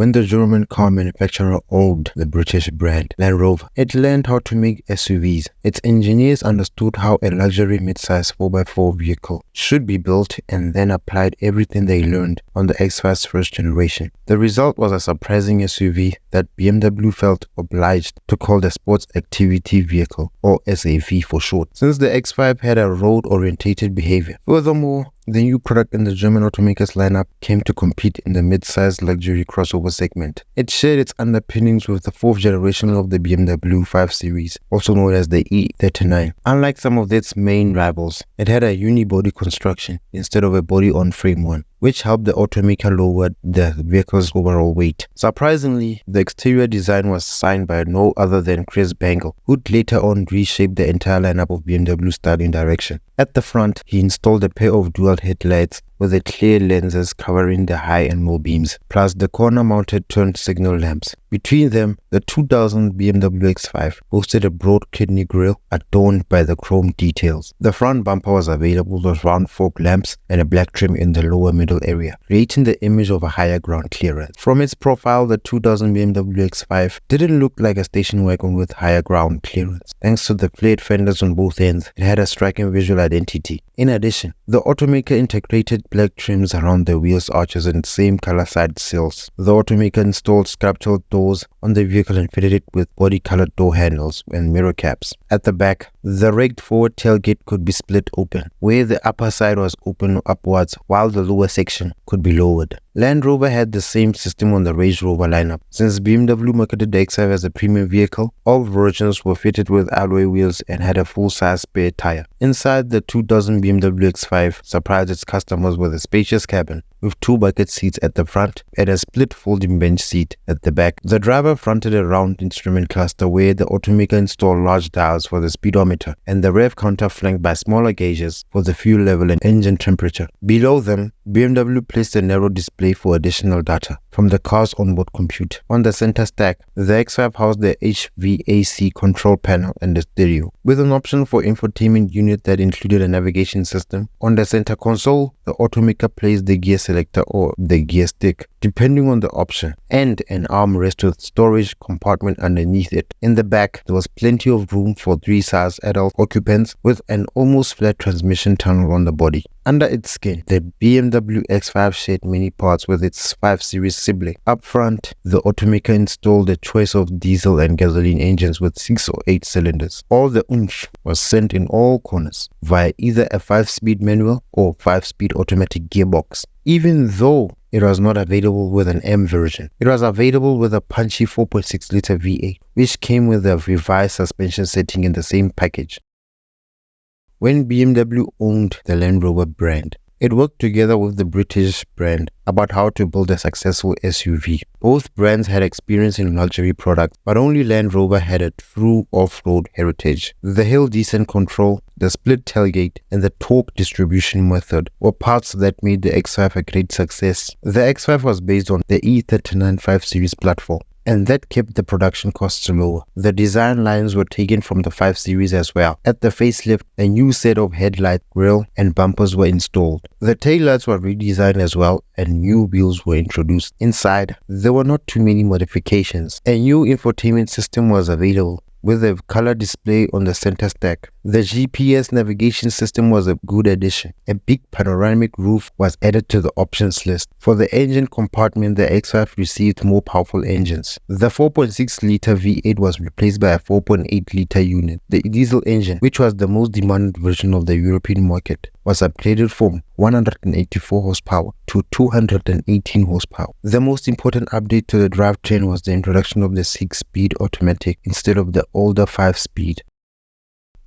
when the German car manufacturer owned the British brand Land Rover, it learned how to make SUVs. Its engineers understood how a luxury mid-size 4x4 vehicle should be built and then applied everything they learned on the X5's first generation. The result was a surprising SUV that BMW felt obliged to call the Sports Activity Vehicle, or SAV for short, since the X5 had a road-orientated behavior. Furthermore, the new product in the German automaker's lineup came to compete in the mid-sized luxury crossover segment. It shared its underpinnings with the fourth generation of the BMW 5 Series, also known as the E39. Unlike some of its main rivals, it had a unibody construction instead of a body-on-frame one, which helped the automaker lower the vehicle's overall weight. Surprisingly, the exterior design was signed by no other than Chris Bangle, who'd later on reshaped the entire lineup of BMW's styling direction. At the front, he installed a pair of dual headlights with the clear lenses covering the high and low beams, plus the corner-mounted turn signal lamps. Between them, the 2000 BMW X5 boasted a broad kidney grille adorned by the chrome details. The front bumper was available with round fork lamps and a black trim in the lower middle area, creating the image of a higher ground clearance. From its profile, the 2000 BMW X5 didn't look like a station wagon with higher ground clearance. Thanks to the flared fenders on both ends, it had a striking visual identity. In addition, the automaker integrated black trims around the wheels arches and same color side sills. The automaker installed sculptural doors on the vehicle and fitted it with body-colored door handles and mirror caps. At the back, the rigged forward tailgate could be split open, where the upper side was open upwards while the lower section could be lowered. Land Rover had the same system on the Range Rover lineup. Since BMW marketed the X5 as a premium vehicle, all versions were fitted with alloy wheels and had a full-size spare tire. Inside, the 2000 BMW X5 surprised its customers with a spacious cabin with two bucket seats at the front and a split folding bench seat at the back. The driver fronted a round instrument cluster where the automaker installed large dials for the speedometer and the rev counter flanked by smaller gauges for the fuel level and engine temperature. Below them, BMW placed a narrow display for additional data from the car's onboard computer. On the center stack, the X5 housed the HVAC control panel and the stereo, with an option for infotainment unit that included a navigation system. On the center console, the automaker placed the gear selector or the gear stick, depending on the option, and an armrest with storage compartment underneath it. In the back, there was plenty of room for 3 size adult occupants with an almost flat transmission tunnel on the body. Under its skin, the BMW X5 shared many parts with its 5 Series sibling. Up front, the automaker installed a choice of diesel and gasoline engines with 6 or 8 cylinders. All the oomph was sent in all corners via either a 5-speed manual or 5-speed automatic gearbox. Even though it was not available with an M version, it was available with a punchy 4.6-liter V8, which came with a revised suspension setting in the same package. When BMW owned the Land Rover brand, it worked together with the British brand about how to build a successful SUV. Both brands had experience in luxury products, but only Land Rover had a true off-road heritage. The hill descent control, the split tailgate, and the torque distribution method were parts that made the X5 a great success. The X5 was based on the E39 5 Series platform, and that kept the production costs lower. The design lines were taken from the 5 Series as well. At the facelift, a new set of headlight, grille, and bumpers were installed. The taillights were redesigned as well, and new wheels were introduced. Inside, there were not too many modifications. A new infotainment system was available, with a color display on the center stack. The GPS navigation system was a good addition. A big panoramic roof was added to the options list. For the engine compartment, the X5 received more powerful engines. The 4.6-liter V8 was replaced by a 4.8-liter unit. The diesel engine, which was the most demanded version of the European market, was upgraded from 184 horsepower to 218 horsepower. The most important update to the drivetrain was the introduction of the 6-speed automatic instead of the older 5-speed.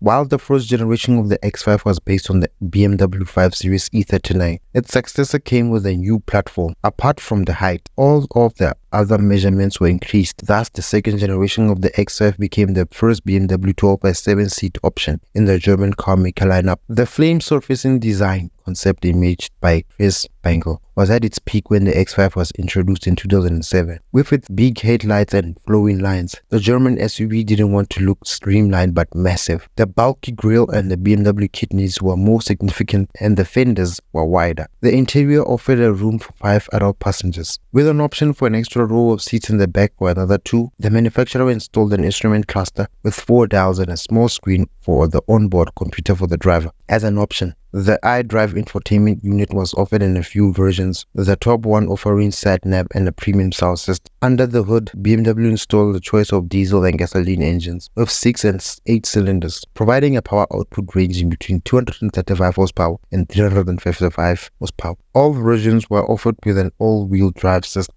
While the first generation of the X5 was based on the BMW 5 Series E39, its successor came with a new platform. Apart from the height, all of the other measurements were increased. Thus, the second generation of the X5 became the first BMW to offer a 7-seat option in the German car maker lineup. The flame surfacing design concept imaged by Chris Bangle was at its peak when the X5 was introduced in 2007. With its big headlights and flowing lines, the German SUV didn't want to look streamlined but massive. The bulky grille and the BMW kidneys were more significant and the fenders were wider. The interior offered a room for 5 adult passengers, with an option for an extra extra row of seats in the back for another 2. The manufacturer installed an instrument cluster with 4 dials and a small screen for the onboard computer for the driver. As an option, the xDrive infotainment unit was offered in a few versions, the top one offering sat-nav and a premium sound system. Under the hood, BMW installed a choice of diesel and gasoline engines with 6 and 8 cylinders, providing a power output ranging between 235 horsepower and 355 horsepower. All versions were offered with an all-wheel drive system.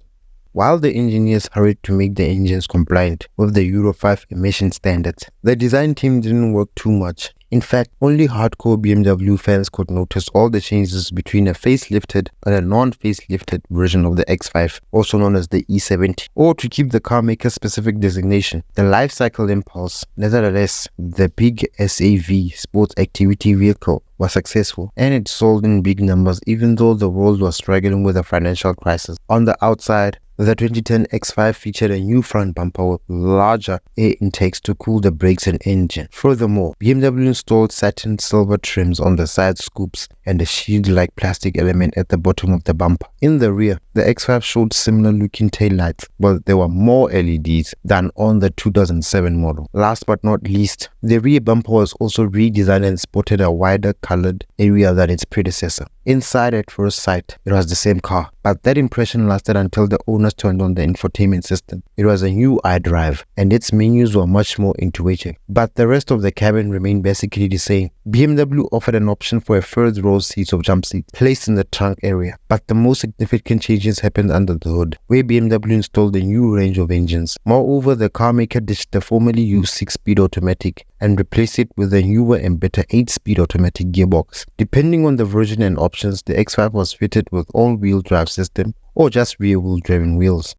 While the engineers hurried to make the engines compliant with the Euro 5 emission standards, the design team didn't work too much. In fact, only hardcore BMW fans could notice all the changes between a facelifted and a non-facelifted version of the X5, also known as the E70, or to keep the carmaker's specific designation, the Lifecycle Impulse. Nevertheless, the big SAV sports activity vehicle was successful, and it sold in big numbers even though the world was struggling with a financial crisis. On the outside, the 2010 X5 featured a new front bumper with larger air intakes to cool the brakes and engine. Furthermore, BMW installed satin silver trims on the side scoops and a shield-like plastic element at the bottom of the bumper. In the rear, the X5 showed similar looking taillights, but there were more LEDs than on the 2007 model. Last but not least, the rear bumper was also redesigned and sported a wider colored area than its predecessor. Inside, at first sight, it was the same car, but that impression lasted until the owners turned on the infotainment system. It was a new xDrive, and its menus were much more intuitive, but the rest of the cabin remained basically the same. BMW offered an option for a third row seat of jump seats placed in the trunk area, but the most significant changes happened under the hood, where BMW installed a new range of engines. Moreover, the carmaker ditched the formerly used 6-speed automatic and replaced it with a newer and better 8-speed automatic gearbox. Depending on the version and options, the X5 was fitted with all-wheel drive system or just rear-wheel driven wheels.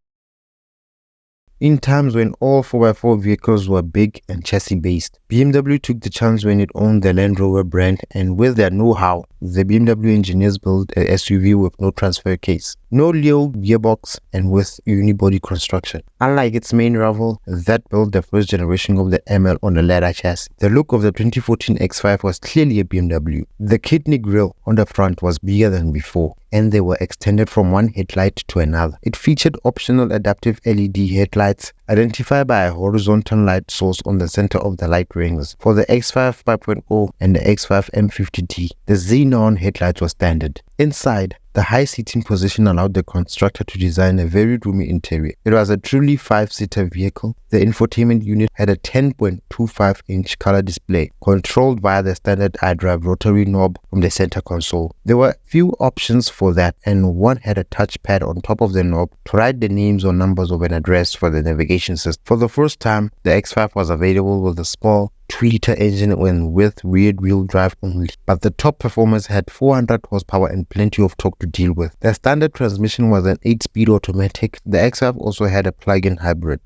In times when all 4x4 vehicles were big and chassis-based, BMW took the chance when it owned the Land Rover brand, and with their know-how, the BMW engineers built a SUV with no transfer case, no Leo gearbox, and with unibody construction. Unlike its main rival, that built the first generation of the ML on a ladder chassis. The look of the 2014 X5 was clearly a BMW. The kidney grille on the front was bigger than before, and they were extended from one headlight to another. It featured optional adaptive LED headlights, identified by a horizontal light source on the center of the light rings. For the X5 5.0 and the X5 M50D, the xenon headlights were standard. Inside, the high seating position allowed the constructor to design a very roomy interior. It was a truly 5-seater vehicle. The infotainment unit had a 10.25-inch color display, controlled via the standard xDrive rotary knob from the center console. There were few options for that, and one had a touchpad on top of the knob to write the names or numbers of an address for the navigation system. For the first time, the X5 was available with a small 2-liter engine and with rear-wheel drive only, but the top performance had 400 horsepower and plenty of torque to deal with. The standard transmission was an 8-speed automatic. The X5 also had a plug-in hybrid.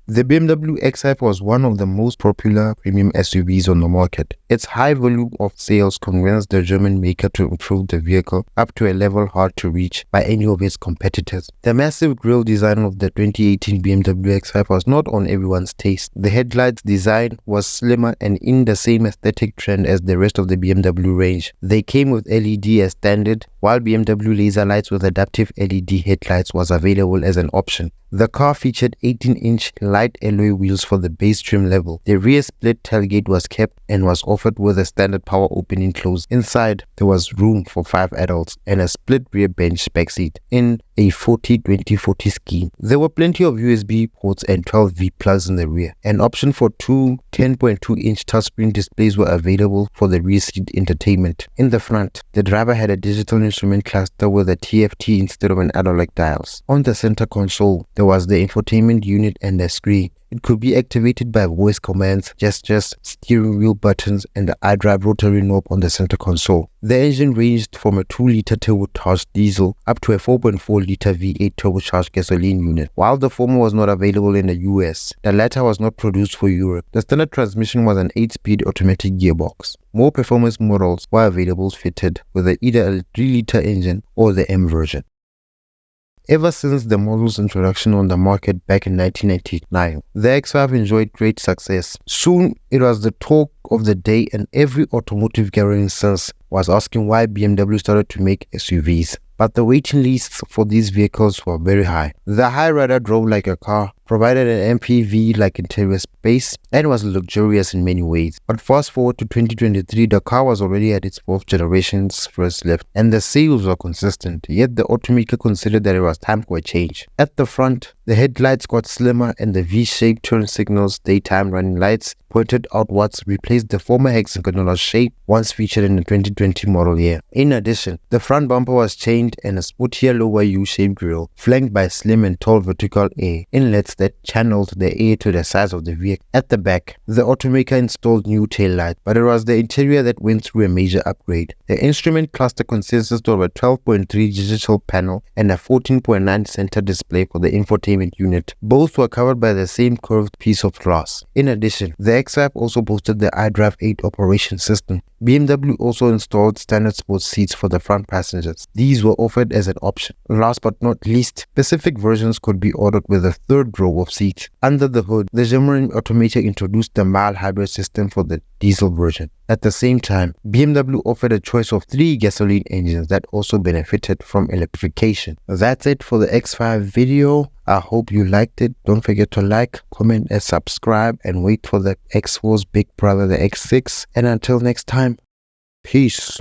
The BMW X5 was one of the most popular premium SUVs on the market. Its high volume of sales convinced the German maker to improve the vehicle up to a level hard to reach by any of its competitors. The massive grille design of the 2018 BMW X5 was not on everyone's taste. The headlights design was slimmer and in the same aesthetic trend as the rest of the BMW range. They came with LED as standard, while BMW laser lights with adaptive LED headlights was available as an option. The car featured 18-inch light alloy wheels for the base trim level. The rear split tailgate was kept and was offered with a standard power opening close. Inside, there was room for 5 adults and a split rear bench backseat in a 40-20-40 scheme. There were plenty of USB ports and 12V plugs in the rear. An option for 2 10.2-inch touchscreen displays were available for the rear seat entertainment. In the front, the driver had a digital instrument cluster with a TFT instead of an analog dials. On the center console, there was the infotainment unit and a screen. It could be activated by voice commands, gestures, steering wheel buttons, and the xDrive rotary knob on the center console. The engine ranged from a 2-liter turbocharged diesel up to a 4.4-liter V8 turbocharged gasoline unit. While the former was not available in the US, the latter was not produced for Europe. The standard transmission was an 8-speed automatic gearbox. More performance models were available fitted with either a 3-liter engine or the M version. Ever since the model's introduction on the market back in 1999, the X5 enjoyed great success. Soon, it was the talk of the day, and every automotive gathering since was asking why BMW started to make SUVs. but the waiting lists for these vehicles were very high. The High Rider drove like a car, provided an MPV-like interior space, and was luxurious in many ways. But fast forward to 2023, the car was already at its 4th generation's first lift, and the sales were consistent, yet the automaker considered that it was time for a change. At the front, the headlights got slimmer and the V-shaped turn signals, daytime running lights, pointed outwards replaced the former hexagonal shape once featured in the 2020 model year. In addition, the front bumper was changed and a sportier lower U-shaped grille, flanked by slim and tall vertical air inlets that channeled the air to the size of the vehicle. At the back, the automaker installed new taillights, but it was the interior that went through a major upgrade. The instrument cluster consisted of a 12.3 digital panel and a 14.9 center display for the infotainment unit. Both were covered by the same curved piece of glass. In addition, the X5 also boasted the iDrive 8 operation system. BMW also installed standard sports seats for the front passengers. These were offered as an option. Last but not least, specific versions could be ordered with a third row of seats. Under the hood, the German automaker introduced the mild hybrid system for the diesel version. At the same time, BMW offered a choice of 3 gasoline engines that also benefited from electrification. That's it for the X5 video. I hope you liked it. Don't forget to like, comment and subscribe, and wait for the X4's big brother, the X6. And until next time, peace.